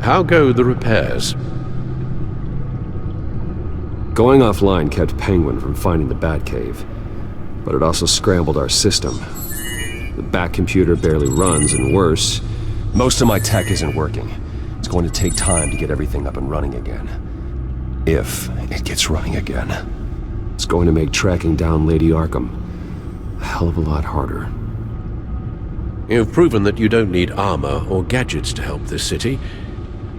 How go the repairs? Going offline kept Penguin from finding the Batcave, but it also scrambled our system. The Bat-computer barely runs, and worse, most of my tech isn't working. It's going to take time to get everything up and running again. If it gets running again. It's going to make tracking down Lady Arkham a hell of a lot harder. You've proven that you don't need armor or gadgets to help this city.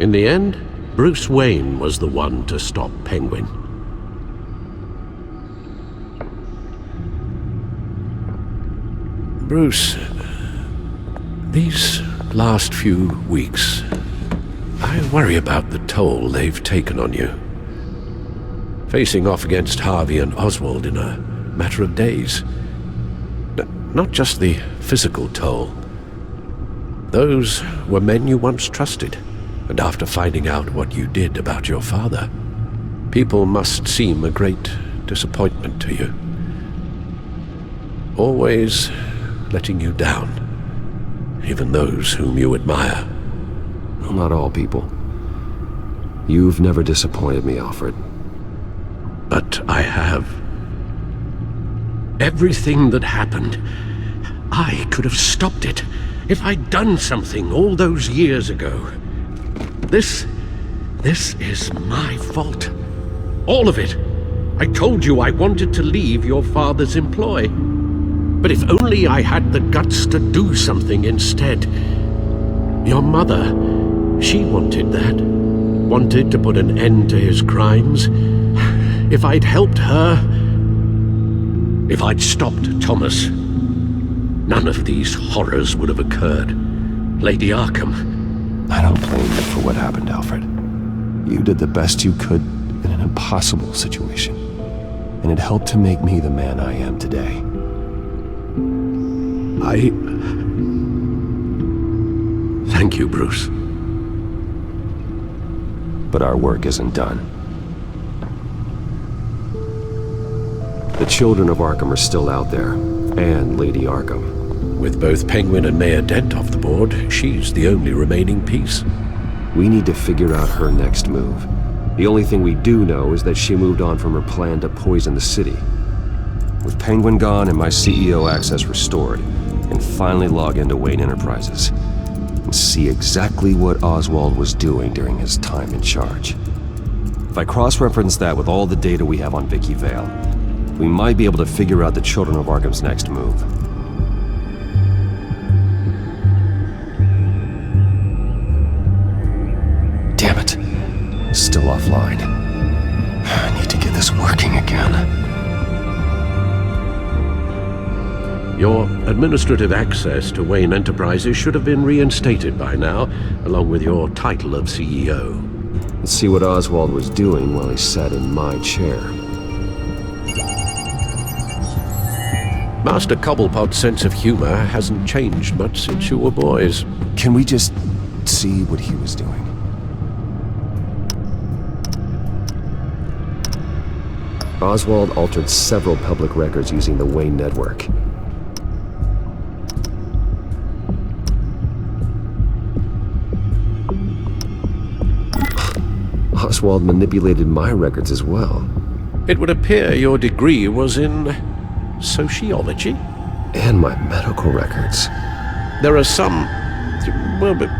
In the end, Bruce Wayne was the one to stop Penguin. Bruce, these last few weeks, I worry about the toll they've taken on you. Facing off against Harvey and Oswald in a matter of days. Not just the physical toll. Those were men you once trusted, and after finding out what you did about your father, people must seem a great disappointment to you. Always letting you down, even those whom you admire. Well, not all people. You've never disappointed me, Alfred. But I have. Everything that happened, I could have stopped it if I'd done something all those years ago. This is my fault. All of it. I told you I wanted to leave your father's employ. But if only I had the guts to do something instead. Your mother, she wanted that. Wanted to put an end to his crimes. If I'd helped her, if I'd stopped Thomas, none of these horrors would have occurred. Lady Arkham. I don't blame you for what happened, Alfred. You did the best you could in an impossible situation. And it helped to make me the man I am today. Thank you, Bruce. But our work isn't done. The children of Arkham are still out there, and Lady Arkham. With both Penguin and Mayor Dent off the board, she's the only remaining piece. We need to figure out her next move. The only thing we do know is that she moved on from her plan to poison the city. With Penguin gone and my CEO access restored, I can finally log into Wayne Enterprises and see exactly what Oswald was doing during his time in charge. If I cross-reference that with all the data we have on Vicky Vale, we might be able to figure out the Children of Arkham's next move. Damn it. Still offline. I need to get this working again. Your administrative access to Wayne Enterprises should have been reinstated by now, along with your title of CEO. Let's see what Oswald was doing while he sat in my chair. Master Cobblepot's sense of humor hasn't changed much since you were boys. Can we just see what he was doing? Oswald altered several public records using the Wayne network. Oswald manipulated my records as well. It would appear your degree was in sociology? And my medical records. There are some, well, but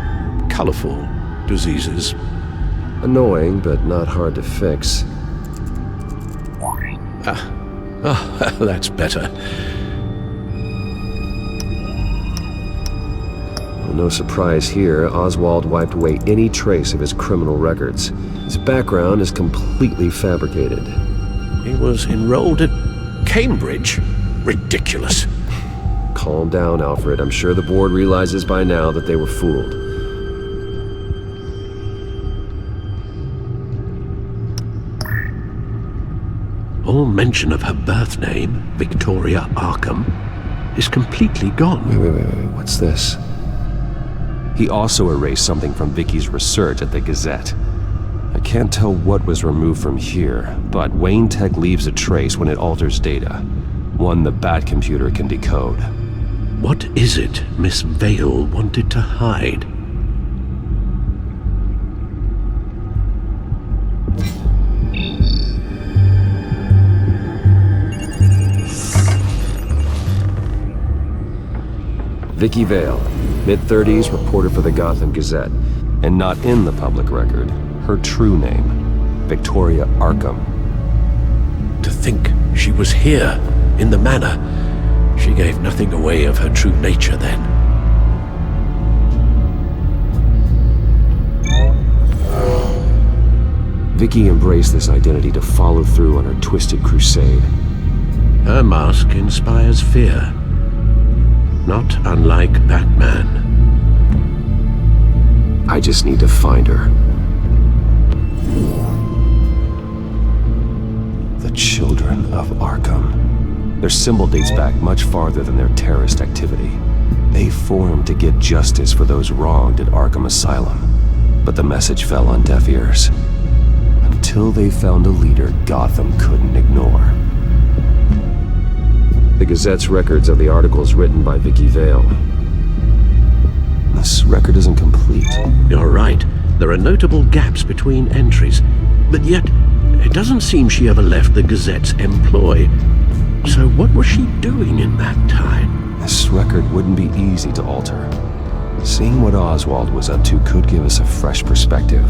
colorful diseases. Annoying, but not hard to fix. That's better. Well, no surprise here, Oswald wiped away any trace of his criminal records. His background is completely fabricated. He was enrolled at Cambridge? Ridiculous. Calm down, Alfred. I'm sure the board realizes by now that they were fooled. All mention of her birth name, Victoria Arkham, is completely gone. Wait. What's this? He also erased something from Vicky's research at the Gazette. I can't tell what was removed from here, but Wayne Tech leaves a trace when it alters data. One the Bat-computer can decode. What is it Miss Vale wanted to hide? Vicky Vale, mid-30s, reporter for the Gotham Gazette. And not in the public record, her true name, Victoria Arkham. To think she was here, in the manor. She gave nothing away of her true nature then. Vicky embraced this identity to follow through on her twisted crusade. Her mask inspires fear. Not unlike Batman. I just need to find her. The Children of Arkham. Their symbol dates back much farther than their terrorist activity. They formed to get justice for those wronged at Arkham Asylum. But the message fell on deaf ears. Until they found a leader Gotham couldn't ignore. The Gazette's records are the articles written by Vicky Vale. This record isn't complete. You're right. There are notable gaps between entries. But yet, it doesn't seem she ever left the Gazette's employ. So what was she doing in that time? This record wouldn't be easy to alter. Seeing what Oswald was up to could give us a fresh perspective.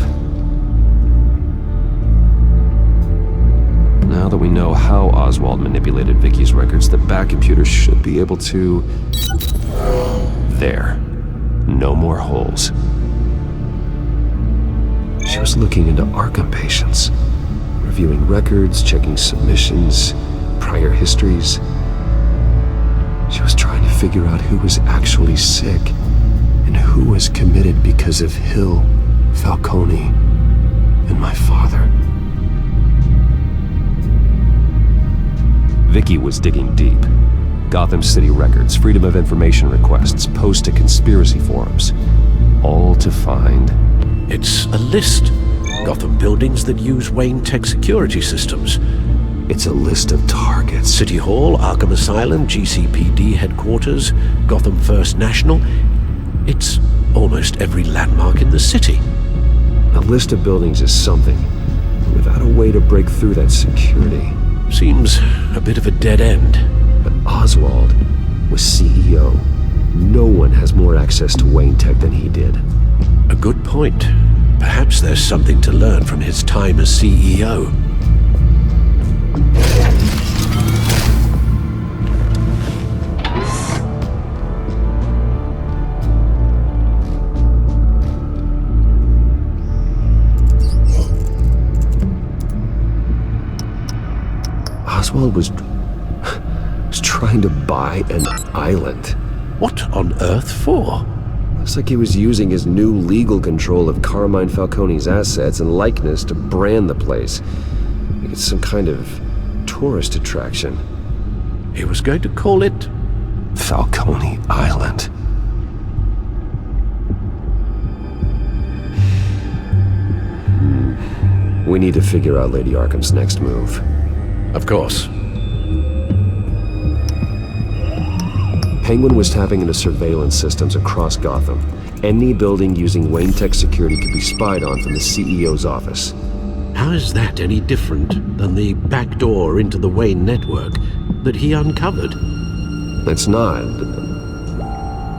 Now that we know how Oswald manipulated Vicky's records, the back computer should be able to... There. No more holes. She was looking into Arkham patients, reviewing records, checking submissions, prior histories. She was trying to figure out who was actually sick and who was committed because of Hill, Falcone, and my father. Vicky was digging deep. Gotham City records, Freedom of Information requests, posts to conspiracy forums. All to find... It's a list. Gotham buildings that use Wayne Tech security systems. It's a list of targets. City Hall, Arkham Asylum, GCPD headquarters, Gotham First National. It's almost every landmark in the city. A list of buildings is something. Without a way to break through that security... Seems a bit of a dead end. But Oswald was CEO. No one has more access to Wayne Tech than he did. A good point. Perhaps there's something to learn from his time as CEO. Oswald was trying to buy an island. What on earth for? Looks like he was using his new legal control of Carmine Falcone's assets and likeness to brand the place. Like it's some kind of tourist attraction. He was going to call it... Falcone Island. We need to figure out Lady Arkham's next move. Of course. Penguin was tapping into surveillance systems across Gotham. Any building using Wayne Tech security could be spied on from the CEO's office. How is that any different than the back door into the Wayne network that he uncovered? It's not.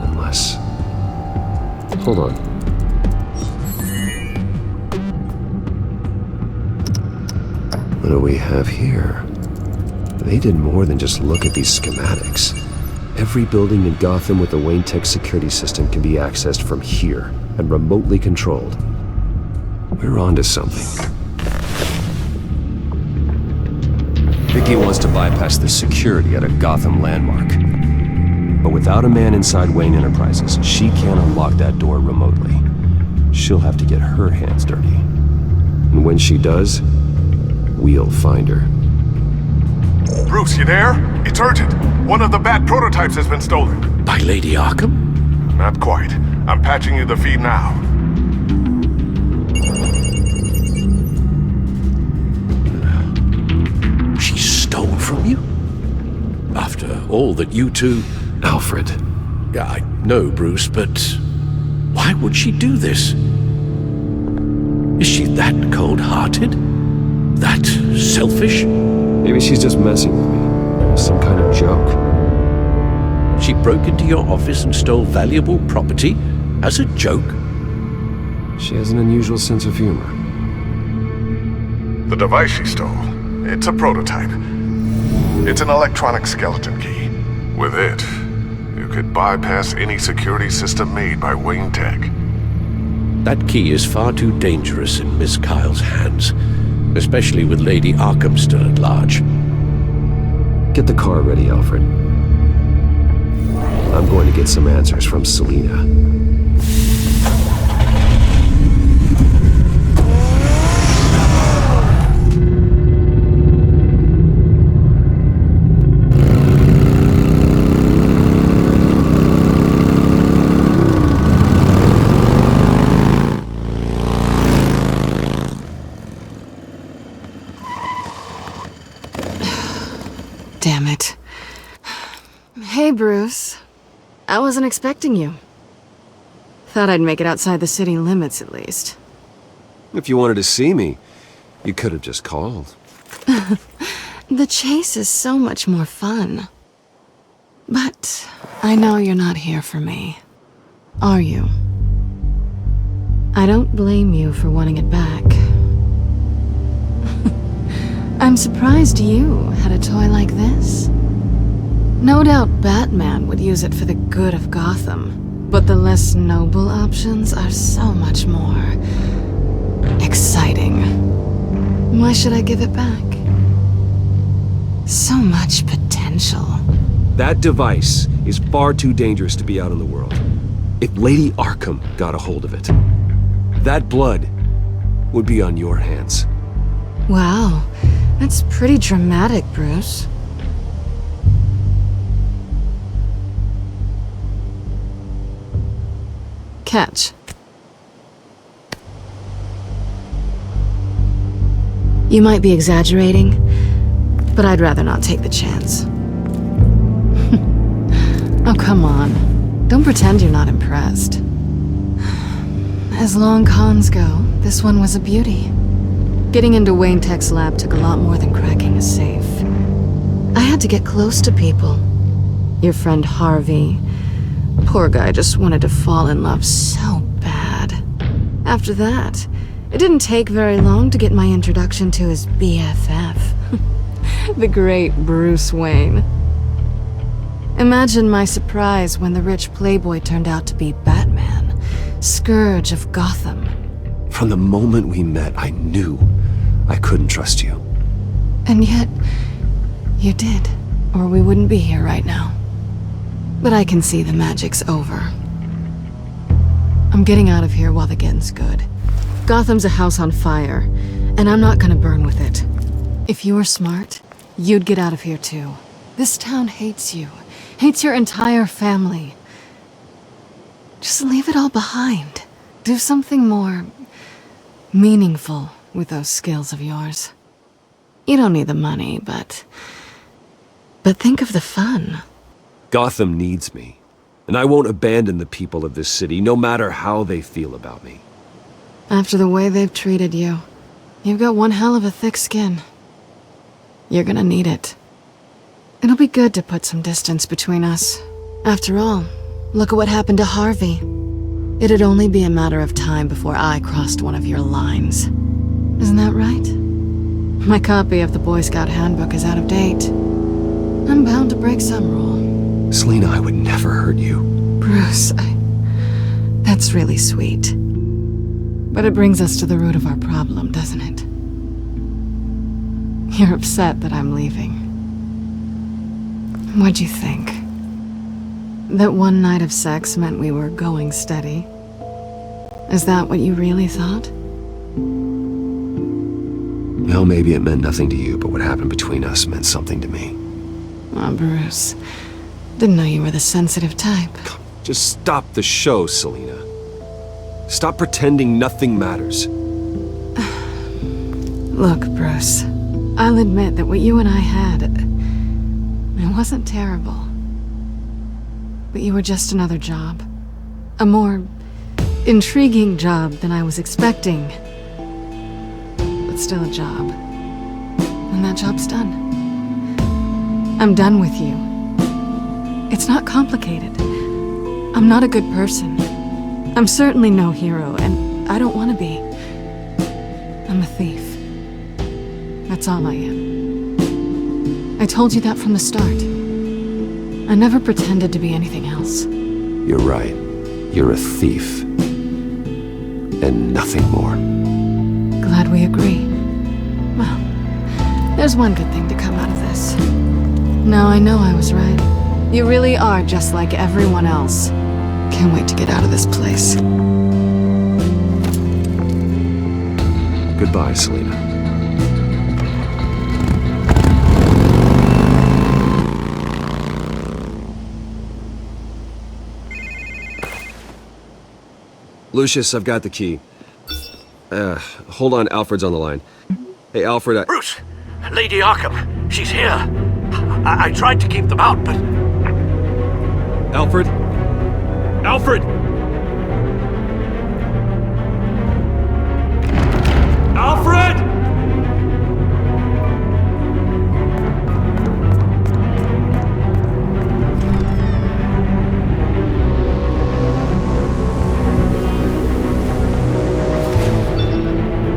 Unless... Hold on. What do we have here? They did more than just look at these schematics. Every building in Gotham with the Wayne Tech security system can be accessed from here and remotely controlled. We're onto something. Vicky wants to bypass the security at a Gotham landmark. But without a man inside Wayne Enterprises, she can't unlock that door remotely. She'll have to get her hands dirty. And when she does, we'll find her. Bruce, you there? It's urgent. One of the Bat prototypes has been stolen. By Lady Arkham? Not quite. I'm patching you the feed now. She stole from you? After all that you two... Alfred. Yeah, I know, Bruce, but... why would she do this? Is she that cold-hearted? That selfish? Maybe she's just messing with me. Some kind of joke. She broke into your office and stole valuable property as a joke? She has an unusual sense of humor. The device she stole, it's a prototype. It's an electronic skeleton key. With it, you could bypass any security system made by Wayne Tech. That key is far too dangerous in Miss Kyle's hands, especially with Lady Arkham still at large. Get the car ready, Alfred. I'm going to get some answers from Selina. Damn it. Hey, Bruce. I wasn't expecting you. Thought I'd make it outside the city limits, at least. If you wanted to see me, you could have just called. The chase is so much more fun. But I know you're not here for me. Are you? I don't blame you for wanting it back. I'm surprised you had a toy like this. No doubt Batman would use it for the good of Gotham, but the less noble options are so much more exciting. Why should I give it back? So much potential. That device is far too dangerous to be out in the world. If Lady Arkham got a hold of it, that blood would be on your hands. Wow, that's pretty dramatic, Bruce. Catch. You might be exaggerating, but I'd rather not take the chance. Oh, come on. Don't pretend you're not impressed. As long cons go, this one was a beauty. Getting into Wayne Tech's lab took a lot more than cracking a safe. I had to get close to people. Your friend Harvey. Poor guy just wanted to fall in love so bad. After that, it didn't take very long to get my introduction to his BFF. The great Bruce Wayne. Imagine my surprise when the rich playboy turned out to be Batman, Scourge of Gotham. From the moment we met, I knew I couldn't trust you. And yet, you did, or we wouldn't be here right now. But I can see the magic's over. I'm getting out of here while the getting's good. Gotham's a house on fire, and I'm not gonna burn with it. If you were smart, you'd get out of here too. This town hates you, hates your entire family. Just leave it all behind. Do something more meaningful with those skills of yours. You don't need the money, but think of the fun. Gotham needs me, and I won't abandon the people of this city, no matter how they feel about me. After the way they've treated you, you've got one hell of a thick skin. You're gonna need it. It'll be good to put some distance between us. After all, look at what happened to Harvey. It'd only be a matter of time before I crossed one of your lines. Isn't that right? My copy of the Boy Scout Handbook is out of date. I'm bound to break some rule. Selina, I would never hurt you. Bruce, that's really sweet. But it brings us to the root of our problem, doesn't it? You're upset that I'm leaving. What'd you think? That one night of sex meant we were going steady? Is that what you really thought? Well, maybe it meant nothing to you, but what happened between us meant something to me. Oh, Bruce. Didn't know you were the sensitive type. Just stop the show, Selina. Stop pretending nothing matters. Look, Bruce. I'll admit that what you and I had, it wasn't terrible. But you were just another job. A more intriguing job than I was expecting. But still a job. And that job's done. I'm done with you. It's not complicated. I'm not a good person. I'm certainly no hero, and I don't want to be. I'm a thief. That's all I am. I told you that from the start. I never pretended to be anything else. You're right. You're a thief. And nothing more. Glad we agree. Well, there's one good thing to come out of this. Now I know I was right. You really are just like everyone else. Can't wait to get out of this place. Goodbye, Selena. Lucius, I've got the key. Hold on, Alfred's on the line. Hey, Alfred, Bruce! Lady Arkham! She's here! I tried to keep them out, but... Alfred? Alfred! Alfred!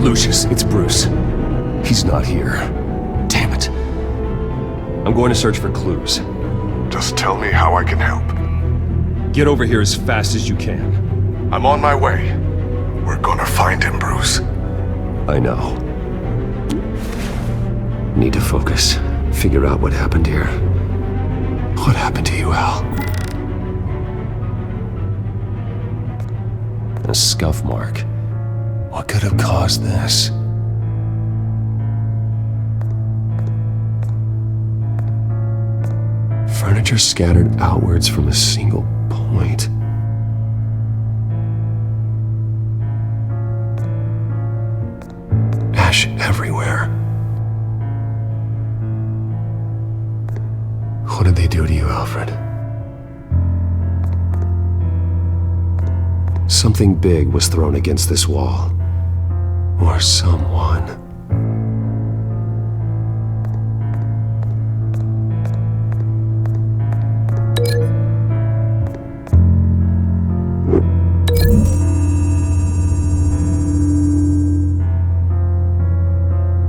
Lucius, it's Bruce. He's not here. Damn it. I'm going to search for clues. Just tell me how I can help. Get over here as fast as you can. I'm on my way. We're gonna find him, Bruce. I know. Need to focus. Figure out what happened here. What happened to you, Al? A scuff mark. What could have caused this? Furniture scattered outwards from a single point. Ash everywhere. What did they do to you, Alfred? Something big was thrown against this wall. Or someone.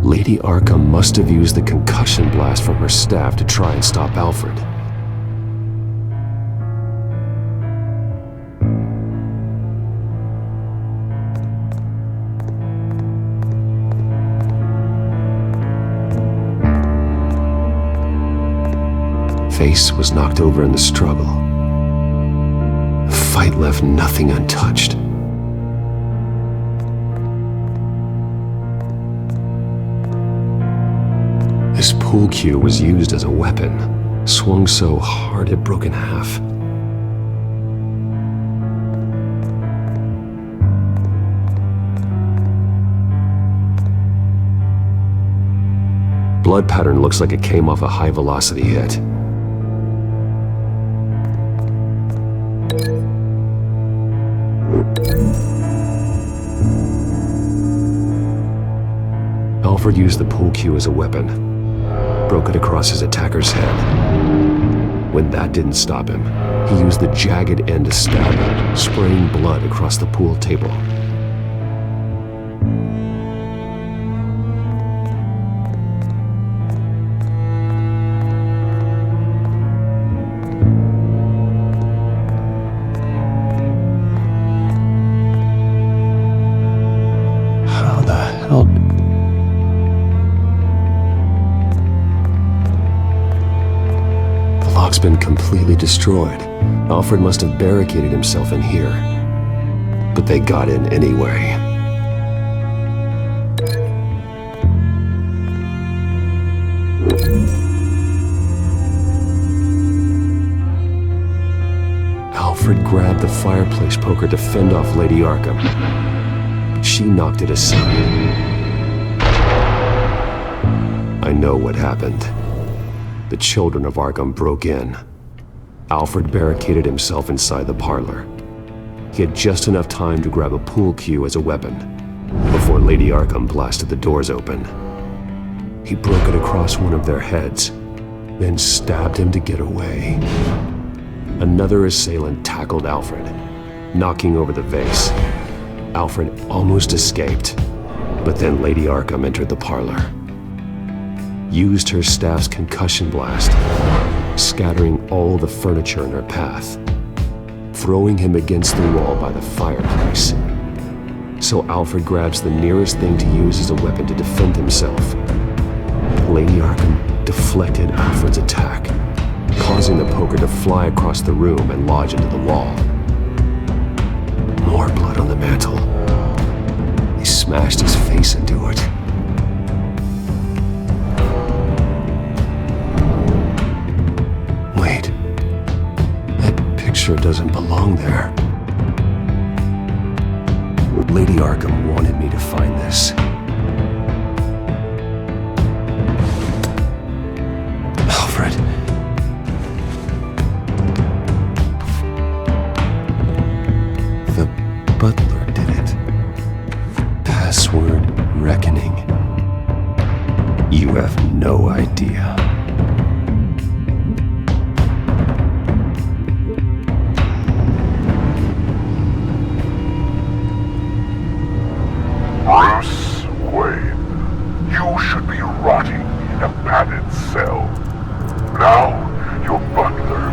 Lady Arkham must have used the concussion blast from her staff to try and stop Alfred. Face was knocked over in the struggle. The fight left nothing untouched. This pool cue was used as a weapon, swung so hard it broke in half. Blood pattern looks like it came off a high-velocity hit. Alfred used the pool cue as a weapon, broke it across his attacker's head. When that didn't stop him, he used the jagged end to stab him, spraying blood across the pool table. How the hell... The lock's been completely destroyed. Alfred must have barricaded himself in here. But they got in anyway. Alfred grabbed the fireplace poker to fend off Lady Arkham. But she knocked it aside. I know what happened. The children of Arkham broke in. Alfred barricaded himself inside the parlor. He had just enough time to grab a pool cue as a weapon before Lady Arkham blasted the doors open. He broke it across one of their heads, then stabbed him to get away. another assailant tackled Alfred, knocking over the vase. Alfred almost escaped, but then Lady Arkham entered the parlor. Used her staff's concussion blast, scattering all the furniture in her path, throwing him against the wall by the fireplace. So Alfred grabs the nearest thing to use as a weapon to defend himself. Lady Arkham deflected Alfred's attack, causing the poker to fly across the room and lodge into the wall. More blood on the mantel. He smashed his face into it. Wait. That picture doesn't belong there. Lady Arkham wanted me to find this. Alfred. The butler did it. Password reckoning. You have no idea. Bruce Wayne, you should be rotting in a padded cell. Now, your butler,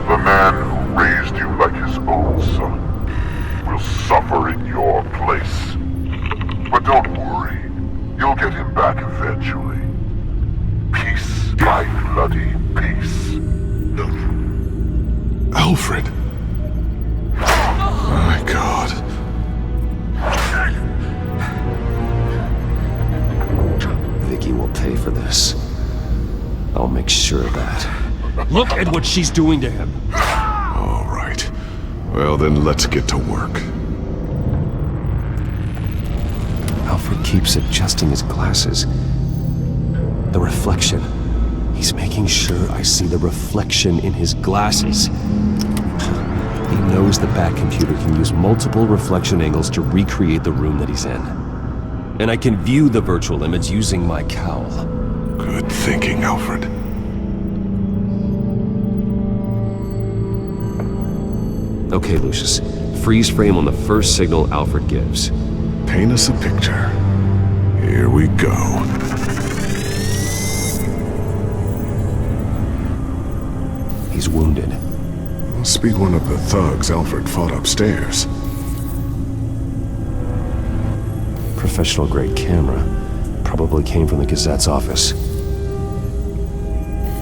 the man who raised you like his own son, will suffer in your place. But don't worry, you'll get him back eventually. Peace by bloody peace. Alfred. My God. Vicky will pay for this. I'll make sure of that. Look at what she's doing to him. All right. Well, then let's get to work. Alfred keeps adjusting his glasses. The reflection. He's making sure I see the reflection in his glasses. He knows the Bat-computer can use multiple reflection angles to recreate the room that he's in. And I can view the virtual image using my cowl. Good thinking, Alfred. Okay, Lucius. Freeze frame on the first signal Alfred gives. Paint us a picture. Here we go. He's wounded. Must be one of the thugs Alfred fought upstairs. Professional-grade camera. Probably came from the Gazette's office.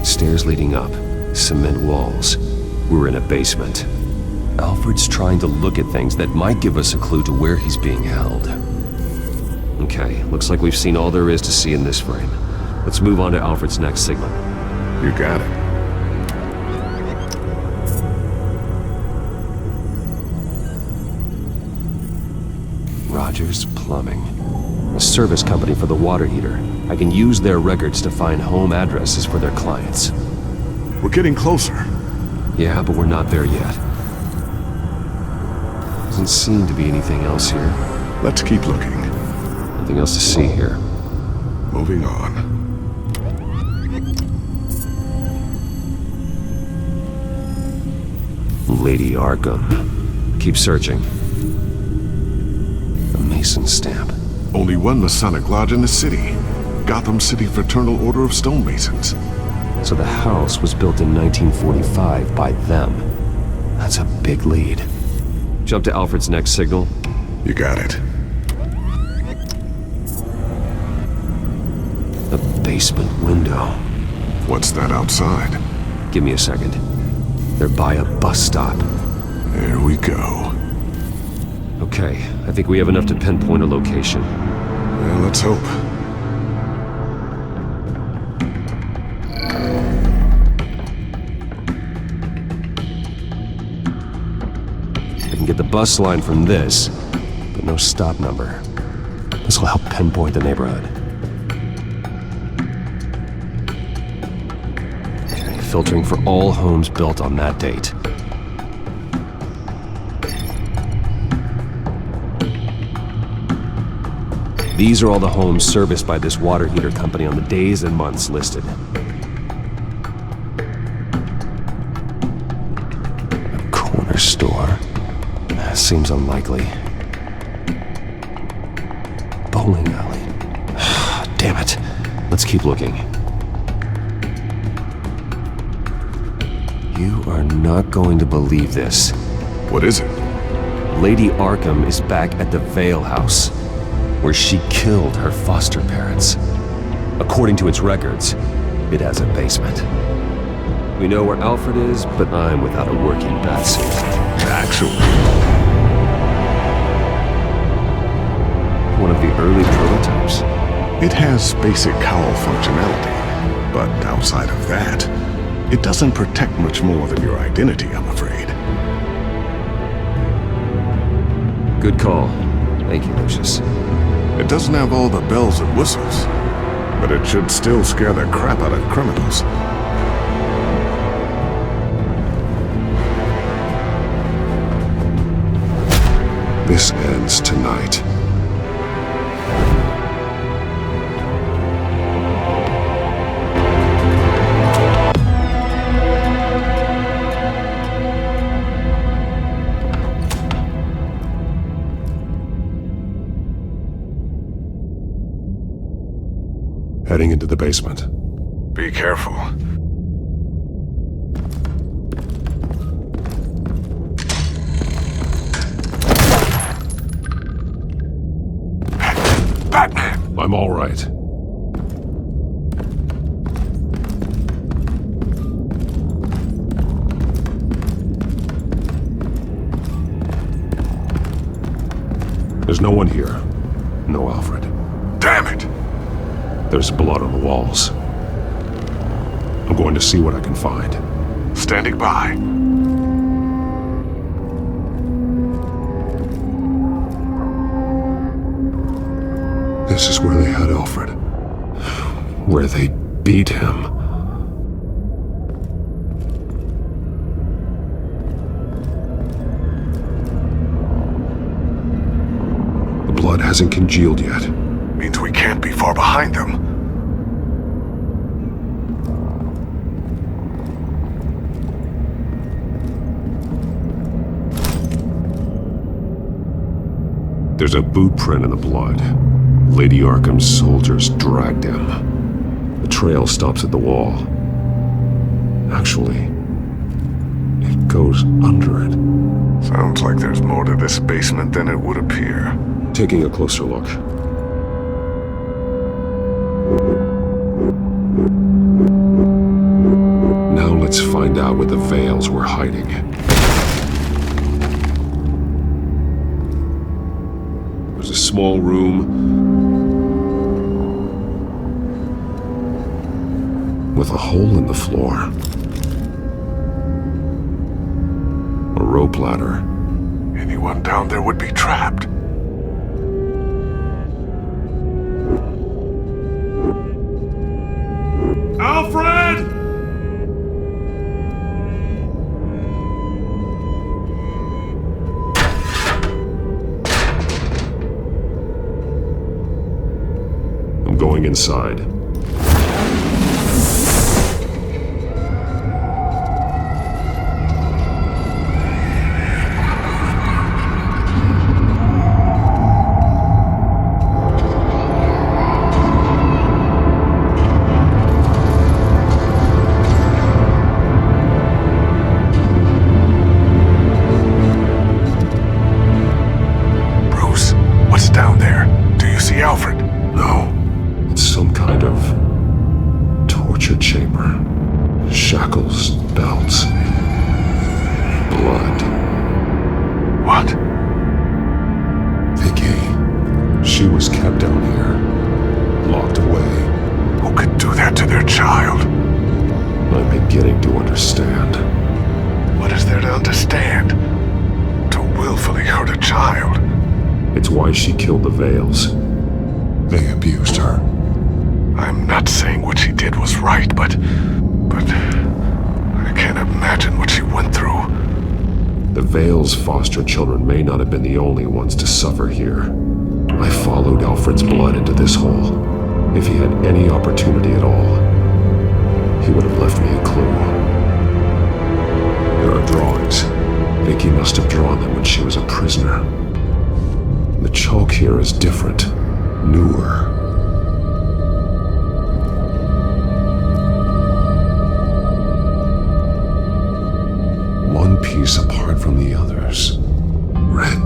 Stairs leading up. Cement walls. We're in a basement. Alfred's trying to look at things that might give us a clue to where he's being held. Okay, looks like we've seen all there is to see in this frame. Let's move on to Alfred's next signal. You got it. Rogers Plumbing. A service company for the water heater. I can use their records to find home addresses for their clients. We're getting closer. Yeah, but we're not there yet. Doesn't seem to be anything else here. Let's keep looking. Nothing else to see here. Moving on. Lady Arkham. Keep searching. A Mason stamp. Only one Masonic lodge in the city. Gotham City Fraternal Order of Stonemasons. So the house was built in 1945 by them. That's a big lead. Jump to Alfred's next signal. You got it. A basement window. What's that outside? Give me a second. They're by a bus stop. There we go. Okay, I think we have enough to pinpoint a location. Well, let's hope. I can get the bus line from this, but no stop number. This will help pinpoint the neighborhood. Okay, filtering for all homes built on that date. These are all the homes serviced by this water heater company on the days and months listed. store? Seems unlikely. Bowling alley. Damn it. Let's keep looking. You are not going to believe this. What is it? Lady Arkham is back at the Vale House, where she killed her foster parents. According to its records, it has a basement. We know where Alfred is, but I'm without a working bathsuit. Actually, One of the early prototypes. it has basic cowl functionality, but outside of that, it doesn't protect much more than your identity, I'm afraid. Good call. Thank you, Lucius. It doesn't have all the bells and whistles, but it should still scare the crap out of criminals. This ends tonight. Heading into the basement. Be careful. Batman! I'm all right. There's no one here. No Alfred. Damn it! There's blood on the walls. I'm going to see what I can find. Standing by. This is where they had Alfred. Where they beat him. The blood hasn't congealed yet. Means we can't be far behind them. There's a boot print in the blood. Lady Arkham's soldiers dragged him. The trail stops at the wall. Actually, it goes under it. Sounds like there's more to this basement than it would appear. Taking a closer look. Now let's find out what the Veils were hiding. There's a small room with a hole in the floor. A rope ladder. Anyone down there would be trapped. Alfred! I'm going inside. Bruce, what's down there? Do you see Alfred? No. It's some kind of torture chamber. Shackles, belts, blood. What? Vicky. She was kept down here, locked away. Who could do that to their child? I'm beginning to understand. What is there to understand? To willfully hurt a child? It's why she killed the Veils. They abused her. I'm not saying what she did was right, but I can't imagine what she went through. The Veils' foster children may not have been the only ones to suffer here. I followed Alfred's blood into this hole. If he had any opportunity at all, he would have left me a clue. There are drawings. Vicky must have drawn them when she was a prisoner. The chalk here is different, newer. One piece apart from the others. Red.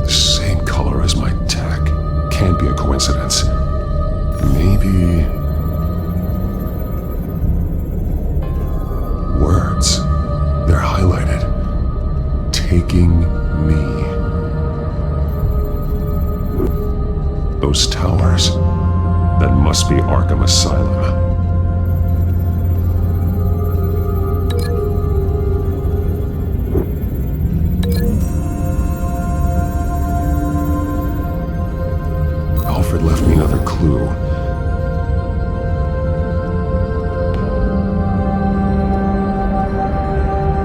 The same color as my tech. Can't be a coincidence. Maybe... words. They're highlighted. Taking me. Those towers? That must be Arkham Asylum. Alfred left me another clue.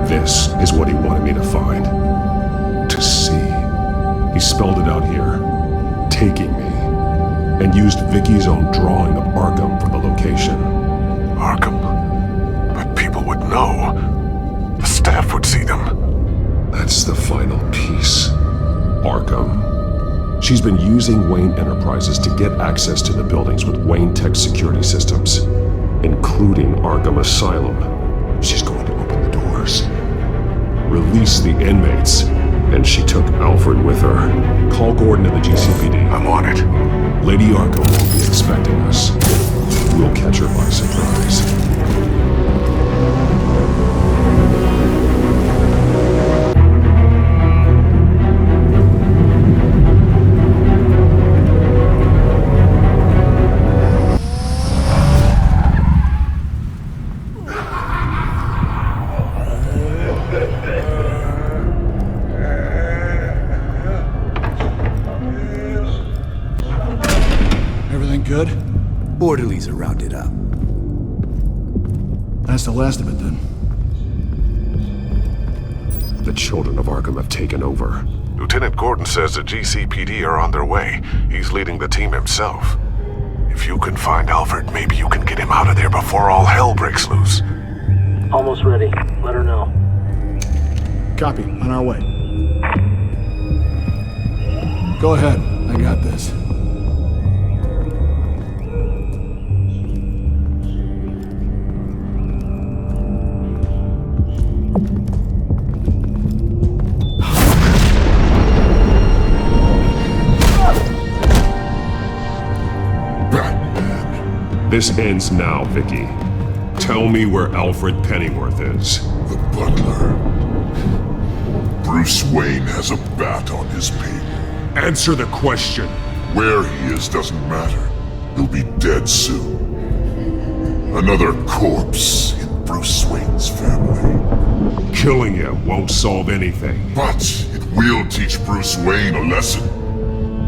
This is what he wanted me to find. To see. He spelled it out here. Taking me. And used Vicky's own drawing of Arkham for the location. Arkham? But people would know. The staff would see them. That's the final piece. Arkham. She's been using Wayne Enterprises to get access to the buildings with Wayne Tech security systems, including Arkham Asylum. She's going to open the doors, release the inmates, and she took Alfred with her. Call Gordon and the GCPD. I'm on it. Lady Arkham won't be expecting us. We'll catch her by surprise. Good? Orderlies are rounded up. That's the last of it, then. The children of Arkham have taken over. Lieutenant Gordon says the GCPD are on their way. He's leading the team himself. If you can find Alfred, maybe you can get him out of there before all hell breaks loose. Almost ready. Let her know. Copy. On our way. Go ahead. I got this. This ends now, Vicky. Tell me where Alfred Pennyworth is. The butler. Bruce Wayne has a bat on his payroll. Answer the question. Where he is doesn't matter. He'll be dead soon. Another corpse in Bruce Wayne's family. Killing him won't solve anything. But it will teach Bruce Wayne a lesson.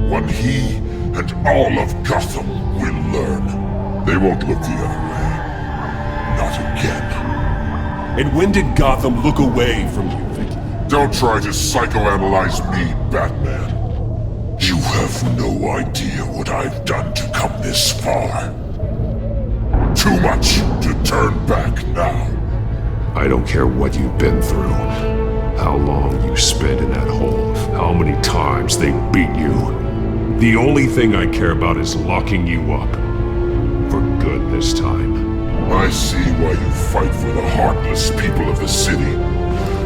One he and all of Gotham will learn. They won't look the other way. Not again. And when did Gotham look away from you, Vicky? Don't try to psychoanalyze me, Batman. You have no idea what I've done to come this far. Too much to turn back now. I don't care what you've been through. How long you spent in that hole. How many times they beat you. The only thing I care about is locking you up. For good this time. I see why you fight for the heartless people of the city.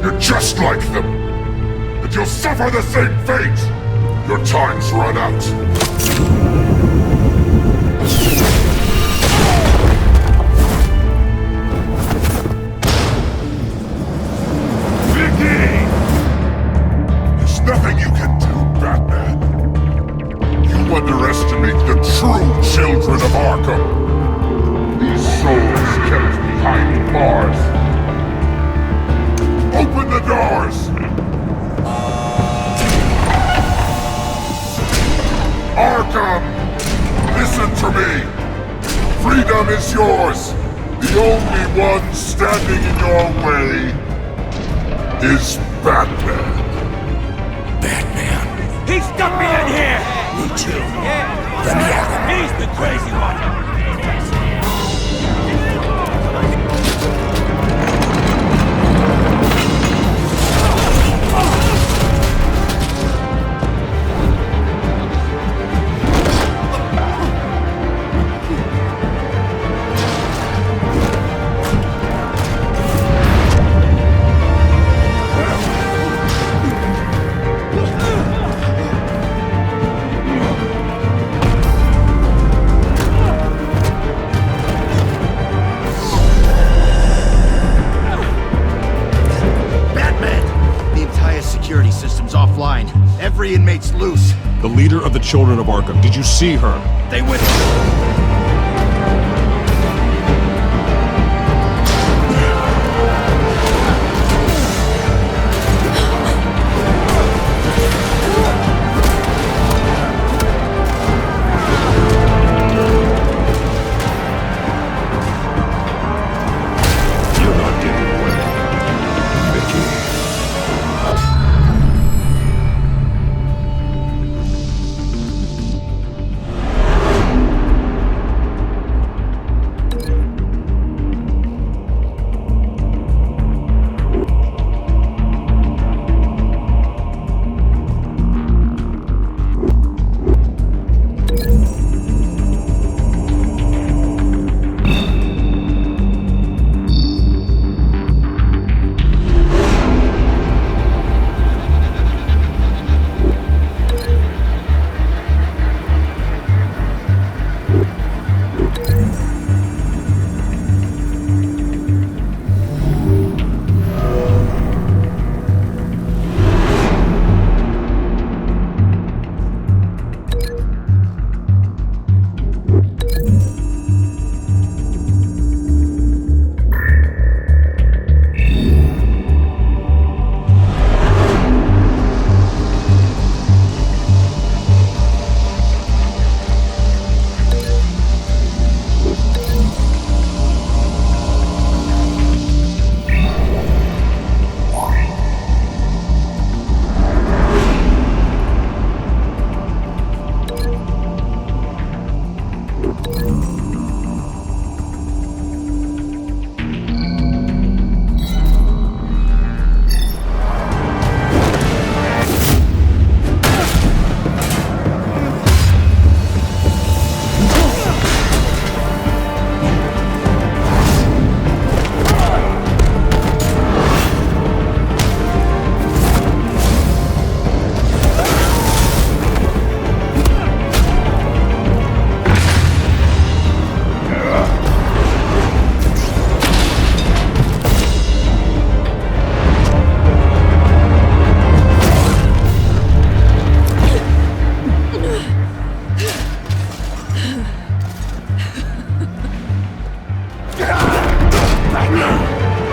You're just like them. And you'll suffer the same fate. Your time's run out. Vicky! There's nothing you can do, Batman. You underestimate the true children of Arkham. These souls kept behind bars. Open the doors! Arkham! Listen to me! Freedom is yours! The only one standing in your way is Batman. Batman. He stuck me in here! Me too. Let me at him. He's the crazy one. 3 inmates loose. The leader of the Children of Arkham. Did you see her? They went... You're not getting away, Mickey.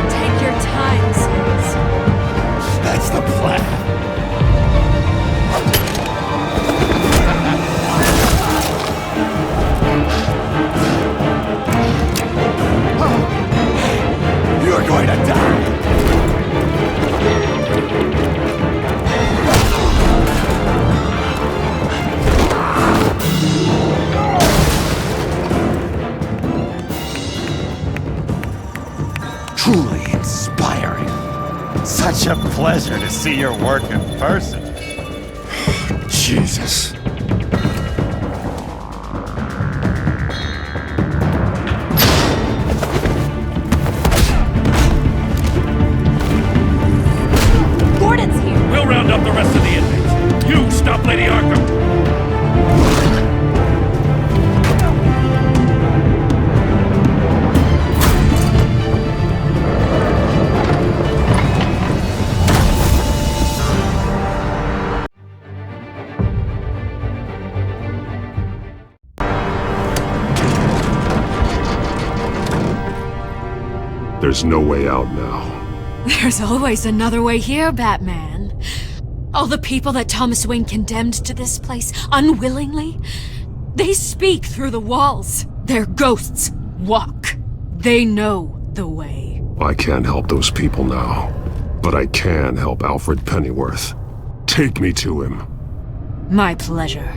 Take your time, Sims. That's the plan. You're going to die. Truly inspiring. Such a pleasure to see your work in person. Jesus. Gordon's here. We'll round up the rest of the inmates. You stop Lady Arkham. There's no way out now. There's always another way here, Batman. All the people that Thomas Wayne condemned to this place unwillingly, they speak through the walls. Their ghosts walk. They know the way. I can't help those people now, but I can help Alfred Pennyworth. Take me to him. My pleasure.